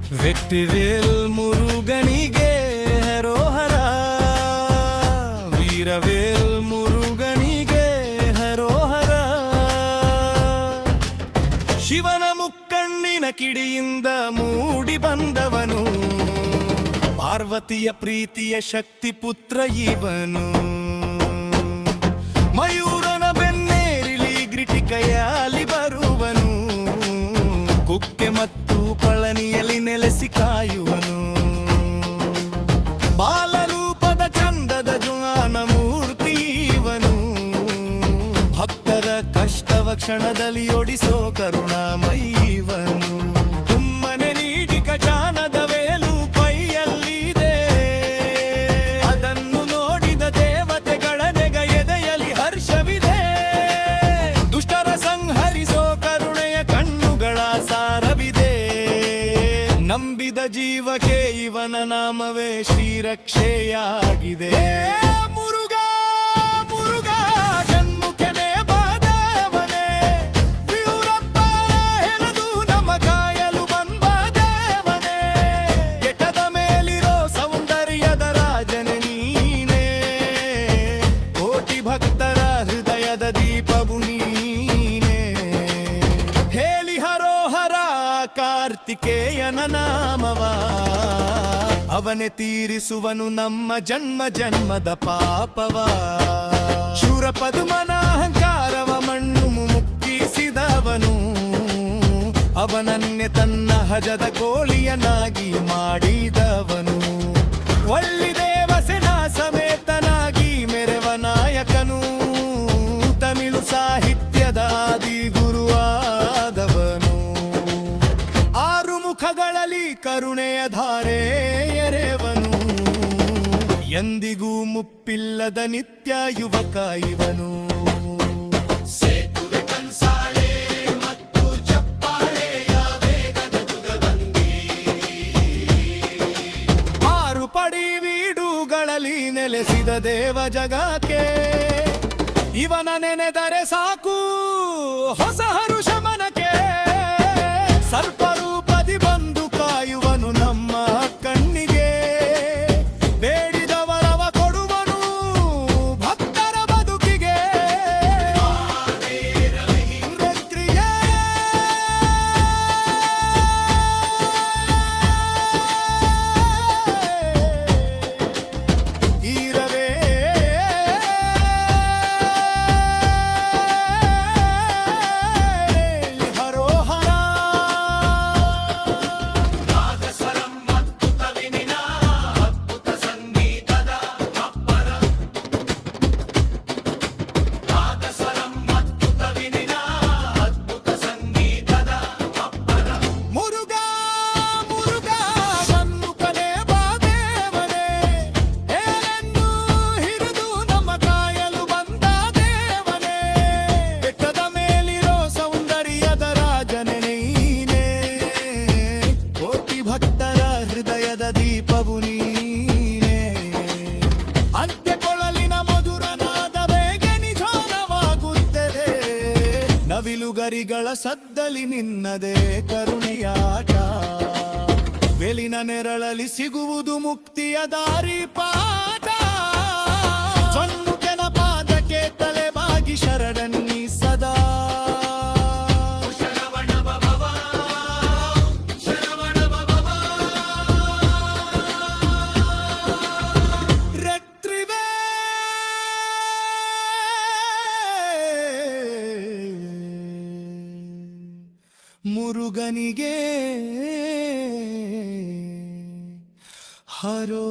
வெற்றிவேல் முருகனிಗೆ ಹರೋಹರ, ವೀರವೇಲ್ ಮುರುಗನಿಗೆ ಹರೋಹರ. ಶಿವನ ಮುಕ್ಕಣ್ಣಿನ ಕಿಡಿಯಿಂದ ಮೂಡಿ ಬಂದವನು, ಪಾರ್ವತಿಯ ಪ್ರೀತಿಯ ಶಕ್ತಿ ಪುತ್ರ ಇವನು. ಮಯೂರನ ಬೆನ್ನೇರಿಲಿ ಗಿರಿಟಿಕಯಲ್ಲಿ ಬರುವನು, ಕುಕ್ಕೆ ಮತ್ತು ಪಳನಿಯಲ್ಲಿ ನೆಲೆಸಿ ಕಾಯುವನು. ಬಾಲರೂಪದ ಚಂದದ ಜ್ಞಾನ ಮೂರ್ತಿ ಇವನು, ಭಕ್ತರ ಕಷ್ಟವ ಕ್ಷಣದಲ್ಲಿ ಒಡಿಸೋ ಕರುಣಾಮಯವನು. ತುಮ್ಮನೆ ನೀಡಿ ಖಜಾನದ ವೇಲು ಕೈಯಲ್ಲಿದೆ, ಅದನ್ನು ನೋಡಿದ ದೇವತೆಗಳ ನೆಗ ಎದೆಯಲ್ಲಿ ಹರ್ಷವಿದೆ. ದುಷ್ಟರ ಸಂಹರಿಸೋ ಕರುಣೆಯ ಕಣ್ಣುಗಳ ಸಾರವಿದೆ, ನಂಬಿದ ಜೀವಕ್ಕೆ ಇವನ ನಾಮವೇ ಶ್ರೀರಕ್ಷೆಯಾಗಿದೆ. ಮುರುಗ ಮುರುಗ ಷಣ್ಮುಖನೇ ಬಾದೇವನೇ, ವೀರಪ್ಪ ಹೆಣದು ನಮ್ಮ ಕಾಯಲು ಬಂದ ದೇವನೇ. ಬೆಟ್ಟದ ಮೇಲಿರೋ ಸೌಂದರ್ಯದ ರಾಜನೇ ನೀನೇ, ಕೋಟಿ ಭಕ್ತರ ಹೃದಯದ ದೀಪವು ನೀನೇ. ಹೇಳಿ ಹರೋಹರ ಕಾರ್ತಿಕೇಯನ ನಾಮವ, ಅವನೇ ತೀರಿಸುವನು ನಮ್ಮ ಜನ್ಮ ಜನ್ಮದ ಪಾಪವ. ಶೂರ ಪದ್ಮನ ಅಹಂಕಾರವ ಮಣ್ಣು ಮುಕ್ಕಿಸಿದವನು, ಅವನನ್ನೇ ತನ್ನ ಹಜದ ಕೋಳಿಯನಾಗಿ ಮಾಡಿದವನು. ಒಳ್ಳಿ ದೇವಸೇನಾ ಸಮೇತನಾಗಿ ಮೆರೆವ ನಾಯಕನು, ತಮಿಳು ಸಾಹಿತ್ಯದ ಆದಿ ಗುರುವಾದವನು. ಆರು ಮುಖಗಳಲ್ಲಿ ಕರುಣೆಯ ಧಾರೆ ಎರೆವನು, ಎಂದಿಗೂ ಮುಪ್ಪಿಲ್ಲದ ನಿತ್ಯ ಯುವಕ ಇವನು. ಸೇತುವೆ ಕನ್ಸಾಳೆ ಮತ್ತು ಚಪ್ಪಾಳೆಯ ವೇಗದ ಜುಗವಂದಿ, ಆರು ಪಡಿ ವೀಡುಗಳಲ್ಲಿ ನೆಲೆಸಿದ ದೇವ ಜಗಕ್ಕೆ, ಇವನ ನೆನೆದರೆ ಸಾಕು ಹೊಸ ಹರುಷ ಮನಕ್ಕೆ. ಸರ್ಪರೂಪದಿ ಬಂದು ಕಾಯುವನು ನಮ್ಮ ಕಣ್ಣಿಗೆ, ಬೇಡಿದವರವ ಕೊಡುವನು ಭಕ್ತರ ಬದುಕಿಗೆ. ರುದ್ರಿಯೇ ಈರವೇ ಹರೋಹರ. ಮುರುಗ ಮುರುಗ ಷಣ್ಮುಖನೇ ಬಾದೇವನೇ, ಏನೆಂದು ಹಿರಿದು ನಮ್ಮ ಕಾಯಲು ಬಂದ ದೇವನೇ. ಬೆಟ್ಟದ ಮೇಲಿರೋ ಸೌಂದರ್ಯದ ರಾಜನೇ ನೀನೇ, ಕೋಟಿ ಭಕ್ತರ ಹೃದಯದ ದೀಪವು ನೀನೇ. ಅಂತ್ಯಕೊಳಲಿನ ಮಧುರನಾದ ಬೇಗೆ ನಿಧಾನವಾಗುತ್ತದೆ, ನವಿಲುಗರಿಗಳ ಸದ್ದಲಿ ನಿನ್ನದೇ ಕರುಣೆಯಾಟ. ವೆಲಿನ ನೆರಳಲ್ಲಿ ಸಿಗುವುದು ಮುಕ್ತಿಯ ದಾರಿ ಪಾಠ. ಷಣ್ಮುಖನ ಪಾದಕ್ಕೆ ತಲೆಬಾಗಿ ಶರಣನ್ನಿ ಸದಾ. ರೆಟ್ರಿವೆ ಮುರುಗನಿಗೆ ಹರೋ